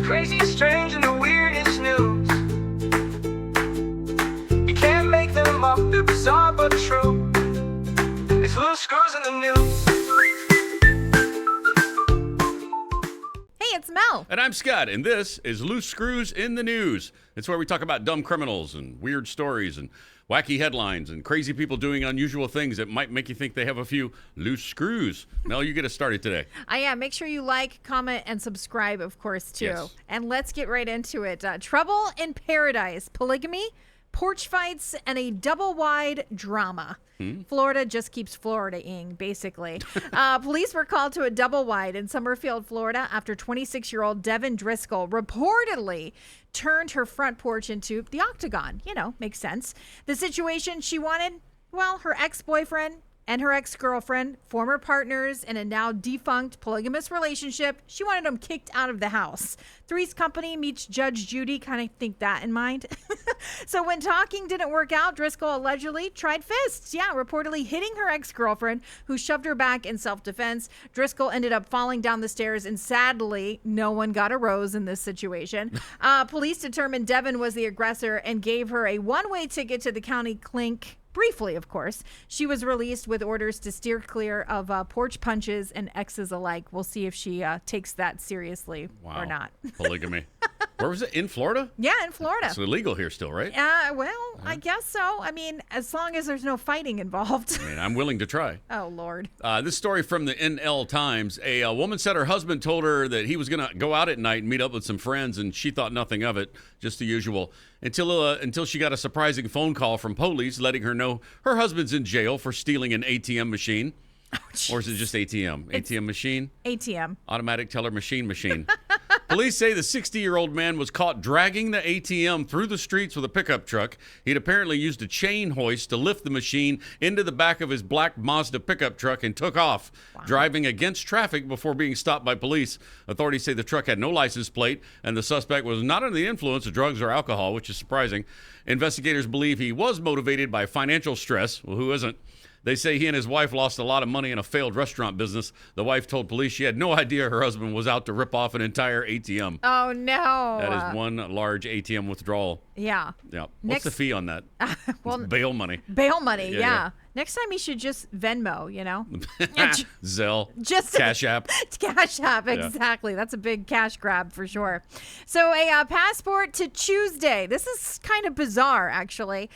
Crazy, strange, and the weirdest news. You can't make them up, they're bizarre but true. It's loose screws in the news. Hey, it's Mel. And I'm Scott, and this is Loose Screws in the News. It's where we talk about dumb criminals and weird stories and wacky headlines and crazy people doing unusual things that might make you think they have a few loose screws. Mel, you get us started today. Make sure you like, comment, and subscribe, of course, too. Yes. And let's get right into it. Trouble in Paradise, polygamy, porch fights, and a double-wide drama. Florida just keeps Florida-ing, basically. Police were called to a double-wide in Summerfield, Florida, after 26-year-old Devin Driscoll reportedly turned her front porch into the octagon. You know, makes sense. The situation she wanted, well, her ex-boyfriend and her ex-girlfriend, former partners in a now defunct polygamous relationship, she wanted them kicked out of the house. Three's Company meets Judge Judy, kind of think that in mind. So when talking didn't work out, Driscoll allegedly tried fists. Yeah, reportedly hitting her ex-girlfriend, who shoved her back in self-defense. Driscoll ended up falling down the stairs, and sadly, no one got a rose in this situation. Police determined Devin was the aggressor and gave her a one-way ticket to the county clink. Briefly, of course. She was released with orders to steer clear of porch punches and exes alike. We'll see if she takes that seriously or not. Polygamy. Where was it? In Florida? Yeah, in Florida. It's illegal here still, right? I guess so. I mean, as long as there's no fighting involved. I mean, I'm willing to try. Oh, Lord. This story from the NL Times. A woman said her husband told her that he was going to go out at night and meet up with some friends, and she thought nothing of it, just the usual, until she got a surprising phone call from police letting her know her husband's in jail for stealing an ATM machine. Oh, or is it just ATM? ATM machine? ATM. Automatic teller machine. Police say the 60-year-old man was caught dragging the ATM through the streets with a pickup truck. He'd apparently used a chain hoist to lift the machine into the back of his black Mazda pickup truck and took off, driving against traffic before being stopped by police. Authorities say the truck had no license plate, and the suspect was not under the influence of drugs or alcohol, which is surprising. Investigators believe he was motivated by financial stress. Well, who isn't? They say he and his wife lost a lot of money in a failed restaurant business. The wife told police she had no idea her husband was out to rip off an entire ATM. Oh, no. That is one large ATM withdrawal. Yeah. What's the fee on that? Well, bail money. Bail money, yeah. Next time you should just Venmo, you know? Zelle. Just Cash App. Cash App, exactly. That's a big cash grab for sure. So a passport to Tuesday. This is kind of bizarre, actually.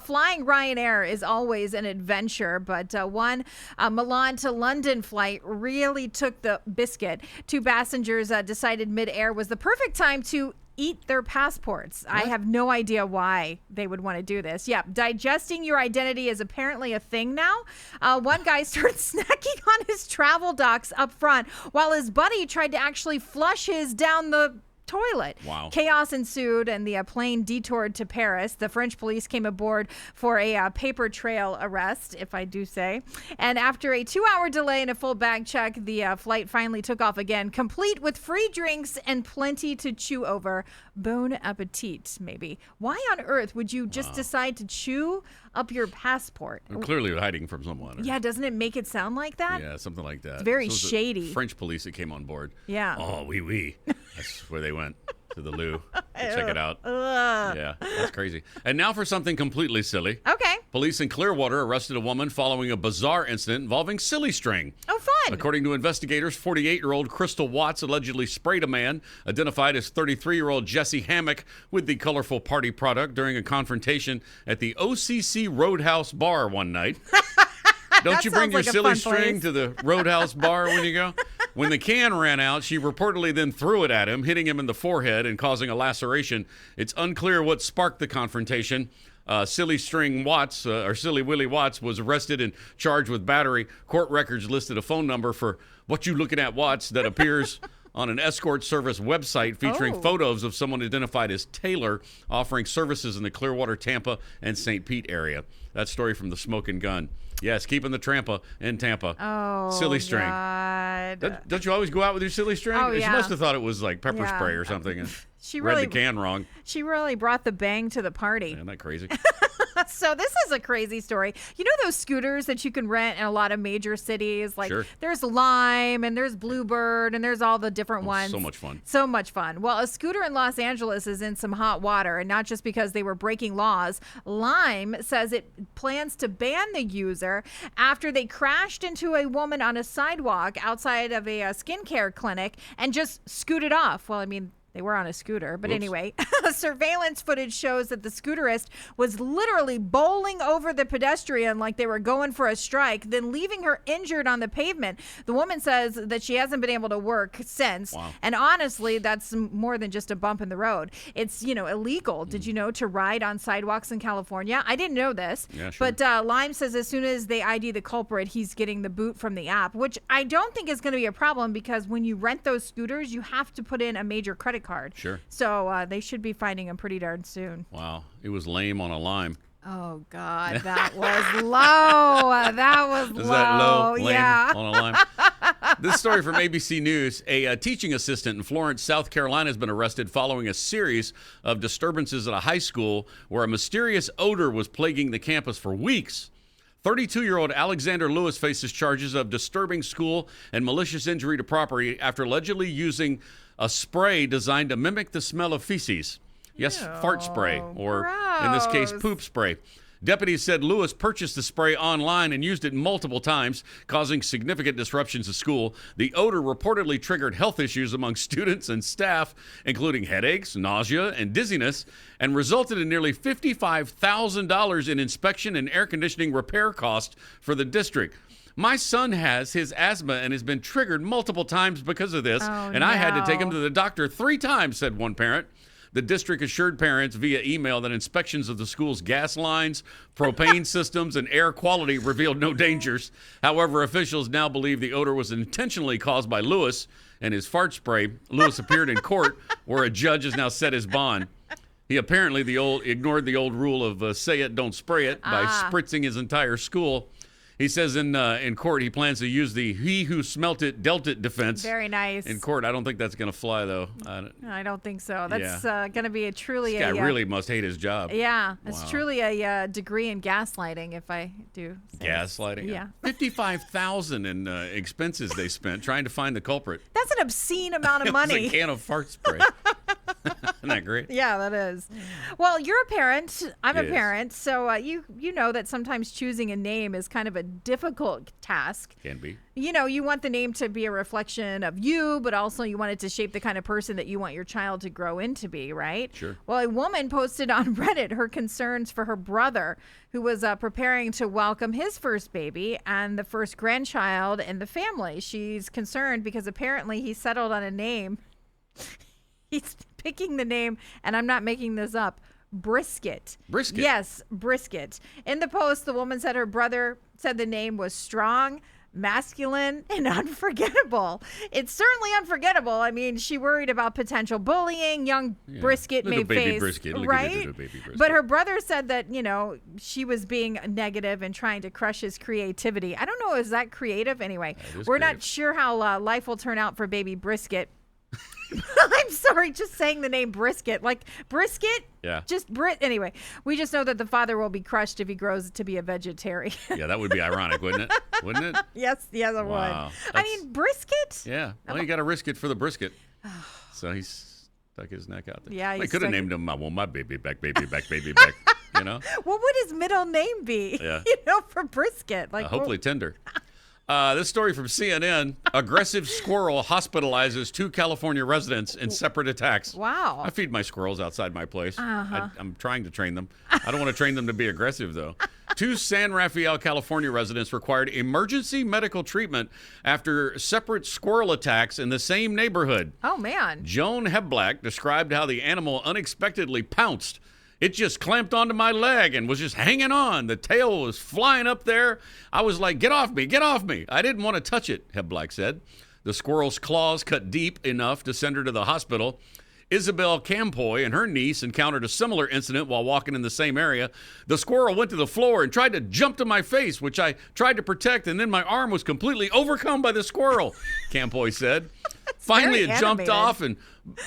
Flying Ryanair is always an adventure, but one Milan to London flight really took the biscuit. Two passengers decided midair was the perfect time to eat their passports. What? I have no idea why they would want to do this. Yeah, digesting your identity is apparently a thing now. One guy started snacking on his travel docs up front while his buddy tried to actually flush his down the toilet. Wow. Chaos ensued and the plane detoured to Paris. The French police came aboard for a paper trail arrest, if I do say. And after a 2-hour delay and a full bag check, the flight finally took off again, complete with free drinks and plenty to chew over. Bon appetit, maybe. Why on earth would you just decide to chew up your passport? I'm clearly hiding from someone. Yeah, doesn't it make it sound like that? Yeah, something like that. It's very so shady. French police that came on board. Yeah. Oh, oui. That's where they went, to the loo. Check it out. Yeah, that's crazy. And now for something completely silly. Okay. Police in Clearwater arrested a woman following a bizarre incident involving silly string. Oh, fun. According to investigators, 48-year-old Crystal Watts allegedly sprayed a man, identified as 33-year-old Jesse Hammock, with the colorful party product during a confrontation at the OCC Roadhouse Bar one night. Don't you bring your silly string to the Roadhouse Bar when you go? When the can ran out, she reportedly then threw it at him, hitting him in the forehead and causing a laceration. It's unclear what sparked the confrontation. Silly String Watts, or Silly Willie Watts, was arrested and charged with battery. Court records listed a phone number for What You Looking At Watts that appears on an escort service website featuring photos of someone identified as Taylor offering services in the Clearwater, Tampa, and St. Pete area. That story from the Smoking Gun. Yes, keeping the Trampa in Tampa. Oh, silly string. God. Don't you always go out with your silly string? Oh, yeah. She must have thought it was like pepper spray or something. And she read really the can wrong. She really brought the bang to the party. Isn't that crazy? So this is a crazy story. You know those scooters that you can rent in a lot of major cities? Like Sure. there's Lime and there's Bluebird and there's all the different ones. So much fun. So much fun. Well, a scooter in Los Angeles is in some hot water, and not just because they were breaking laws. Lime says it plans to ban the user after they crashed into a woman on a sidewalk outside of a skincare clinic and just scooted off. Well, I mean, they were on a scooter. But Oops. anyway, surveillance footage shows that the scooterist was literally bowling over the pedestrian like they were going for a strike, then leaving her injured on the pavement. The woman says that she hasn't been able to work since. Wow. And honestly, that's more than just a bump in the road. It's, illegal, did you know, to ride on sidewalks in California? I didn't know this. Yeah, sure. But Lime says as soon as they ID the culprit, he's getting the boot from the app, which I don't think is going to be a problem because when you rent those scooters, you have to put in a major credit card. Sure. So they should be finding him pretty darn soon. Wow. It was lame on a Lime. Oh, God, that was low. That was Is low. that low? Lame Yeah. on a Lime. This story from ABC News. A teaching assistant in Florence, South Carolina has been arrested following a series of disturbances at a high school where a mysterious odor was plaguing the campus for weeks. 32-year-old Alexander Lewis faces charges of disturbing school and malicious injury to property after allegedly using a spray designed to mimic the smell of feces. Yes, fart spray, or in this case, gross. poop spray. Deputies said Lewis purchased the spray online and used it multiple times, causing significant disruptions to school. The odor reportedly triggered health issues among students and staff, including headaches, nausea, and dizziness, and resulted in nearly $55,000 in inspection and air conditioning repair costs for the district. My son has his asthma and has been triggered multiple times because of this, and I had to take him to the doctor 3 times, said one parent. The district assured parents via email that inspections of the school's gas lines, propane systems, and air quality revealed no dangers. However, officials now believe the odor was intentionally caused by Lewis and his fart spray. Lewis appeared in court where a judge has now set his bond. He apparently ignored the old rule of say it, don't spray it by spritzing his entire school. He says in court he plans to use the he who smelt it dealt it defense. Very nice. In court, I don't think that's going to fly, though. I don't think so. That's going to be a truly This guy really must hate his job. Yeah, it's Wow. truly a degree in gaslighting, if I do say. Gaslighting? Yeah. $55,000 in expenses they spent trying to find the culprit. That's an obscene amount of It was money. a can of fart spray. Isn't that great? Yeah, that is. Well, you're a parent. I'm a Yes. parent. So you know that sometimes choosing a name is kind of a difficult task. Can be. You want the name to be a reflection of you, but also you want it to shape the kind of person that you want your child to grow into be, right? Sure. Well, a woman posted on Reddit her concerns for her brother, who was preparing to welcome his first baby and the first grandchild in the family. She's concerned because apparently he settled on a name. He's picking the name, and I'm not making this up, Brisket. Brisket? Yes, Brisket. In the post, the woman said her brother said the name was strong, masculine, and unforgettable. It's certainly unforgettable. I mean, she worried about potential bullying young Brisket Little may baby face, Brisket. Look at right? little baby Brisket. But her brother said that, she was being negative and trying to crush his creativity. I don't know, is that creative? Anyway, That is we're creative. not sure how life will turn out for baby Brisket. I'm sorry, just saying the name Brisket. Like, Brisket? Yeah. Just Anyway, we just know that the father will be crushed if he grows to be a vegetarian. Yeah, that would be ironic, wouldn't it? Wouldn't it? Yes, it Wow. would. I That's- mean, Brisket? Yeah. Well, you got to risk it for the brisket. So he stuck his neck out there. Yeah, he They could have stuck named him, I want my baby back, baby back, baby back. You know? What would his middle name be? Yeah. For Brisket. Like, Hopefully tender. This story from CNN. Aggressive squirrel hospitalizes 2 California residents in separate attacks. Wow. I feed my squirrels outside my place. I'm trying to train them. I don't want to train them to be aggressive, though. 2 San Rafael, California residents required emergency medical treatment after separate squirrel attacks in the same neighborhood. Oh, man. Joan Heblack described how the animal unexpectedly pounced. It just clamped onto my leg and was just hanging on. The tail was flying up there. I was like, get off me, get off me. I didn't want to touch it, Heblack said. The squirrel's claws cut deep enough to send her to the hospital. Isabel Campoy and her niece encountered a similar incident while walking in the same area. The squirrel went to the floor and tried to jump to my face, which I tried to protect, and then my arm was completely overcome by the squirrel, Campoy said. Finally, very it jumped animated. off,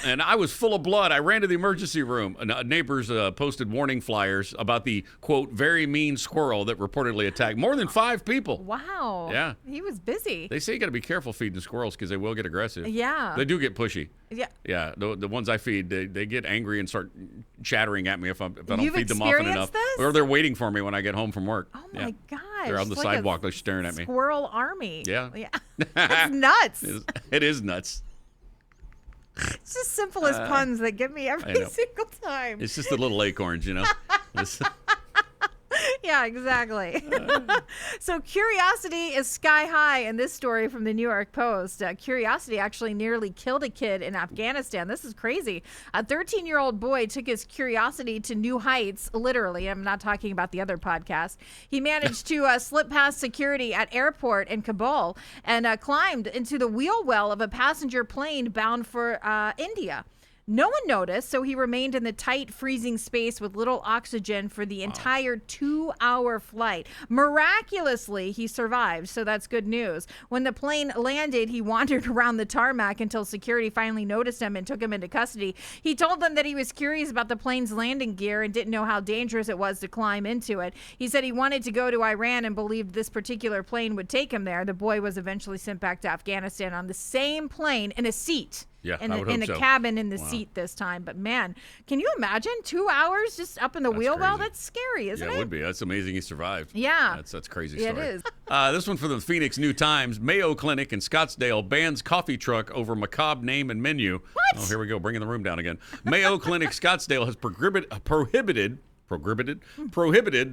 and I was full of blood. I ran to the emergency room. Neighbors posted warning flyers about the, quote, very mean squirrel that reportedly attacked more than 5 people. Wow. Yeah. He was busy. They say you got to be careful feeding squirrels because they will get aggressive. Yeah. They do get pushy. Yeah. Yeah, the ones I feed, they get angry and start chattering at me if I don't You've feed them often enough. experienced this? Or they're waiting for me when I get home from work. Oh my gosh. They're on the It's like a sidewalk, they're staring at me. Squirrel army. Yeah. Yeah. It's nuts. It is nuts. It's just simple as puns that get me I every know. single time. It's just the little acorns, you know. Yeah, exactly. So curiosity is sky high in this story from the New York Post. Curiosity actually nearly killed a kid in Afghanistan. This is crazy. A 13-year-old boy took his curiosity to new heights, literally. I'm not talking about the other podcast. He managed to slip past security at airport in Kabul and climbed into the wheel well of a passenger plane bound for India. No one noticed, so he remained in the tight, freezing space with little oxygen for the entire 2-hour flight. Miraculously, he survived, so that's good news. When the plane landed, he wandered around the tarmac until security finally noticed him and took him into custody. He told them that he was curious about the plane's landing gear and didn't know how dangerous it was to climb into it. He said he wanted to go to Iran and believed this particular plane would take him there. The boy was eventually sent back to Afghanistan on the same plane in a seat. Yeah, in I the, would in hope the so. cabin in the seat this time. But man, can you imagine 2 hours just up in the wheel well? crazy. That's scary, isn't Yeah, it? it would be. That's amazing he survived. Yeah. That's crazy Yeah, story. it is. This one from the Phoenix New-Times. Mayo Clinic in Scottsdale bans coffee truck over macabre name and menu. What? Oh, here we go, bringing the room down again. Mayo Clinic Scottsdale has prohibited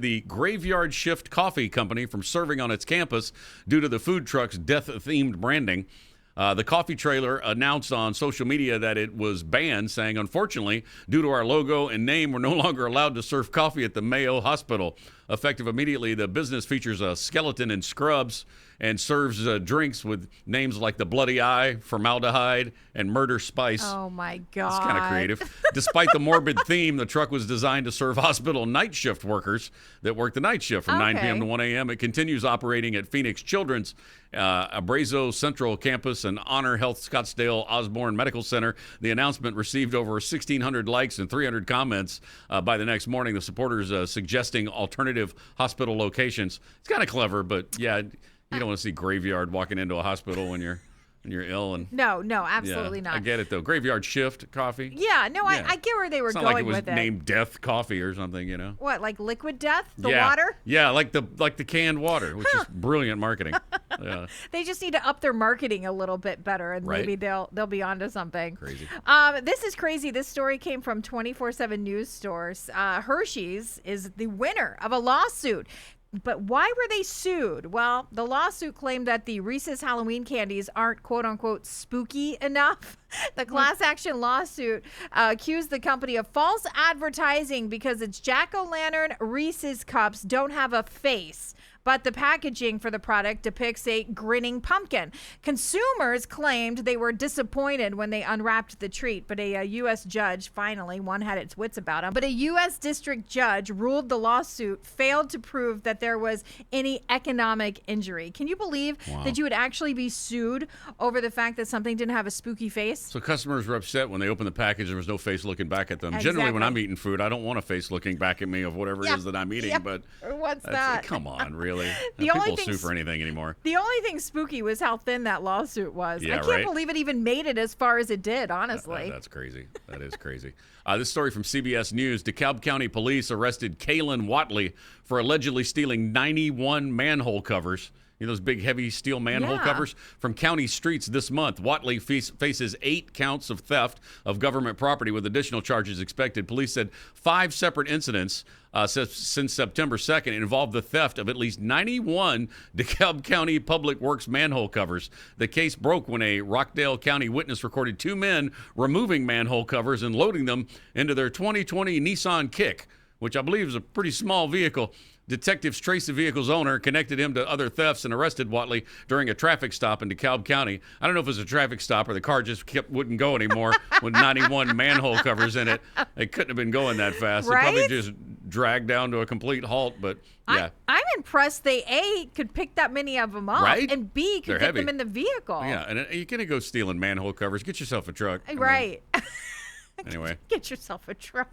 the Graveyard Shift Coffee Company from serving on its campus due to the food truck's death-themed branding. The coffee trailer announced on social media that it was banned, saying, unfortunately, due to our logo and name, we're no longer allowed to serve coffee at the Mayo Hospital. Effective immediately, the business features a skeleton in scrubs and serves drinks with names like the Bloody Eye, Formaldehyde, and Murder Spice. Oh my God. It's kind of creative. Despite the morbid theme, the truck was designed to serve hospital night shift workers that work the night shift from 9 p.m. to 1 a.m. It continues operating at Phoenix Children's, Abrazo Central Campus, and Honor Health Scottsdale Osborne Medical Center. The announcement received over 1,600 likes and 300 comments by the next morning. The supporters suggesting alternative hospital locations. It's kind of clever, but yeah, you don't want to see Graveyard walking into a hospital when you're ill. And No, absolutely yeah, not. I get it though. Graveyard Shift Coffee. Yeah, no, Yeah. I get where they were It's not going like it was with it. named Death Coffee or something, you know. What, like liquid death? The yeah. water? Yeah, like the canned water, which is brilliant marketing. Yeah. They just need to up their marketing a little bit better, and Right. maybe they'll be onto something. Crazy. This is crazy. This story came from 24/7 News Source. Hershey's is the winner of a lawsuit. But why were they sued? Well, the lawsuit claimed that the Reese's Halloween candies aren't quote unquote spooky enough. The class action lawsuit accused the company of false advertising because its jack-o'-lantern Reese's cups don't have a face, but the packaging for the product depicts a grinning pumpkin. Consumers claimed they were disappointed when they unwrapped the treat, but a U.S. judge, finally, one had its wits about him, but a U.S. district judge ruled the lawsuit failed to prove that there was any economic injury. Can you believe that you would actually be sued over the fact that something didn't have a spooky face? So customers were upset when they opened the package and there was no face looking back at them. Generally, when I'm Exactly. eating food, I don't want a face looking back at me of whatever it is that I'm eating. Yeah. But What's that's- that? Come on, really? The People only sue thing- for anything anymore. The only thing spooky was how thin that lawsuit was. Yeah, I can't right? believe it even made it as far as it did, honestly. That's crazy. That is crazy. This story from CBS News. DeKalb County Police arrested Kaylin Watley for allegedly stealing 91 manhole covers. You know, those big, heavy steel manhole Yeah. covers from county streets this month. Watley faces 8 counts of theft of government property with additional charges expected. Police said 5 separate incidents since September 2nd involved the theft of at least 91 DeKalb County Public Works manhole covers. The case broke when a Rockdale County witness recorded 2 men removing manhole covers and loading them into their 2020 Nissan Kick, which I believe is a pretty small vehicle. Detectives traced the vehicle's owner, connected him to other thefts, and arrested Watley during a traffic stop in DeKalb County. I don't know if it was a traffic stop or the car just wouldn't go anymore with 91 manhole covers in it. It couldn't have been going that fast. It probably Right? just drag down to a complete halt. But yeah. I'm impressed they A, could pick that many of them up, Right? and B, could They're get heavy. them in the vehicle. Yeah, and you're going to go stealing manhole covers. Get yourself a truck. I mean, Right. anyway, Get yourself a truck.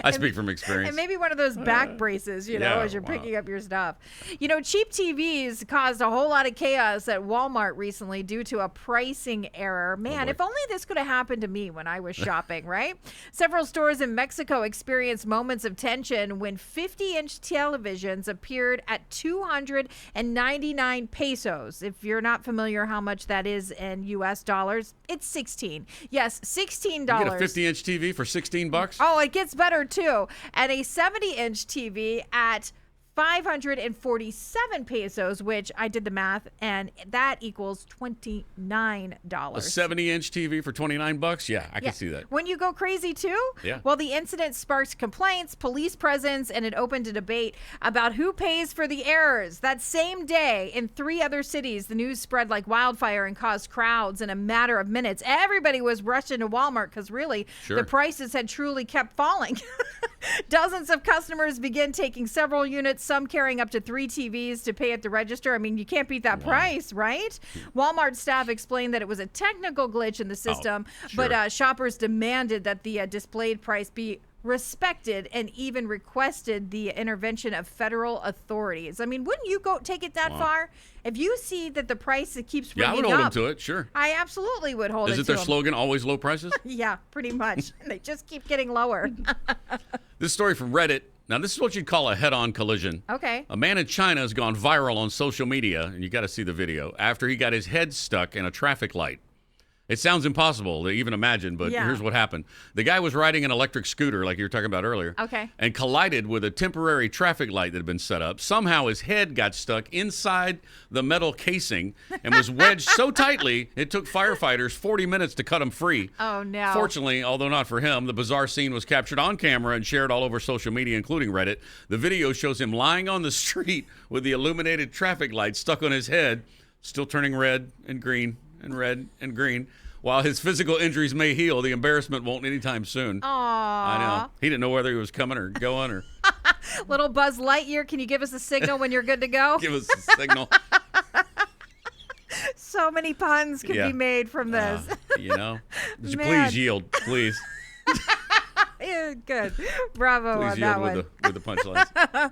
I speak from experience. And maybe one of those back braces, yeah, as you're wow. picking up your stuff. Cheap TVs caused a whole lot of chaos at Walmart recently due to a pricing error. Man, boy. if only this could have happened to me when I was shopping, right? Several stores in Mexico experienced moments of tension when 50-inch televisions appeared at 299 pesos. If you're not familiar how much that is in U.S. dollars, it's 16. Yes, $16. You get a 50-inch TV for $16? Oh, it gets better too. And a 70-inch TV at 547 pesos, which I did the math, and that equals $29. A 70-inch TV for $29? Yeah, I Yeah. can see that. When you go crazy too? Yeah. Well, the incident sparked complaints, police presence, and it opened a debate about who pays for the errors. That same day, in 3 other cities, the news spread like wildfire and caused crowds in a matter of minutes. Everybody was rushing to Walmart because really, Sure. the prices had truly kept falling. Dozens of customers began taking several units, some carrying up to 3 TVs to pay at the register. I mean, you can't beat that price, right? Walmart staff explained that it was a technical glitch in the system, sure. but shoppers demanded that the displayed price be respected and even requested the intervention of federal authorities. I mean, wouldn't you go take it that far? If you see that the price keeps Yeah, I ringing would hold up, them to it, sure. I absolutely would hold Is it it to their them. slogan, always low prices? Yeah, pretty much. They just keep getting lower. This story from Reddit. Now, this is what you'd call a head-on collision. Okay. A man in China has gone viral on social media, and you got to see the video, after he got his head stuck in a traffic light. It sounds impossible to even imagine, but Yeah. here's what happened. The guy was riding an electric scooter, like you were talking about earlier, Okay. and collided with a temporary traffic light that had been set up. Somehow his head got stuck inside the metal casing and was wedged so tightly, it took firefighters 40 minutes to cut him free. Oh, no. Fortunately, although not for him, the bizarre scene was captured on camera and shared all over social media, including Reddit. The video shows him lying on the street with the illuminated traffic light stuck on his head, still turning red and green and red and green. While his physical injuries may heal, the embarrassment won't anytime soon. Aww. I know. He didn't know whether he was coming or going or Little Buzz Lightyear, can you give us a signal when you're good to go? give us a signal. So many puns can Yeah. be made from this. Would you Man. please yield, please? Yeah, good. Bravo Please on that yield one. with the punchlines. Oh,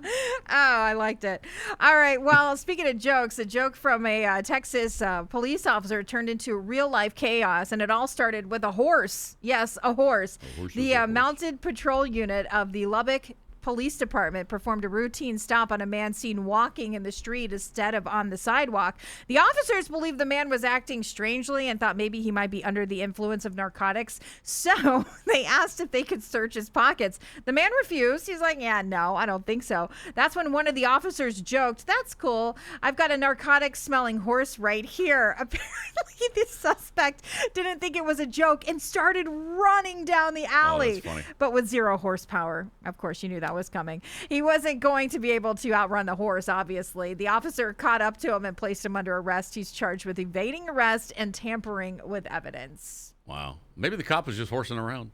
I liked it. All right. Well, speaking of jokes, a joke from a Texas police officer turned into real-life chaos, and it all started with a horse. Yes, a horse. horse is The a horse. mounted patrol unit of the Lubbock Police Department performed a routine stop on a man seen walking in the street instead of on the sidewalk. The officers believed the man was acting strangely and thought maybe he might be under the influence of narcotics. So they asked if they could search his pockets. The man refused. He's like, yeah, no, I don't think so. That's when one of the officers joked, that's cool. I've got a narcotic smelling horse right here. Apparently the suspect didn't think it was a joke and started running down the alley. that's funny. But with 0 horsepower. Of course, you knew that was coming. He wasn't going to be able to outrun the horse, obviously. The officer caught up to him and placed him under arrest. He's charged with evading arrest and tampering with evidence. Wow. Maybe the cop was just horsing around.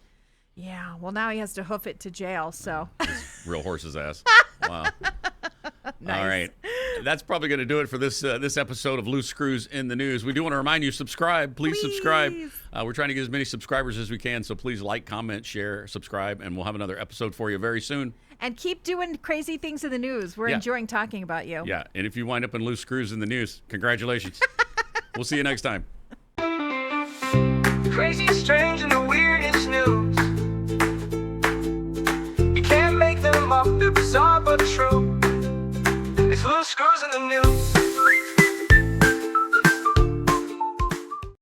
Yeah, well, now he has to hoof it to jail, so. Real horse's ass. Wow. Nice. All right. That's probably going to do it for this episode of Loose Screws in the News. We do want to remind you, subscribe. Please subscribe. We're trying to get as many subscribers as we can, so please like, comment, share, subscribe, and we'll have another episode for you very soon. And keep doing crazy things in the news. We're Yeah. enjoying talking about you. Yeah, and if you wind up in Loose Screws in the News, congratulations. We'll see you next time. Crazy, strange, and the weirdest news. You can't make them up, they're bizarre but true. It's Loose Screws in the News.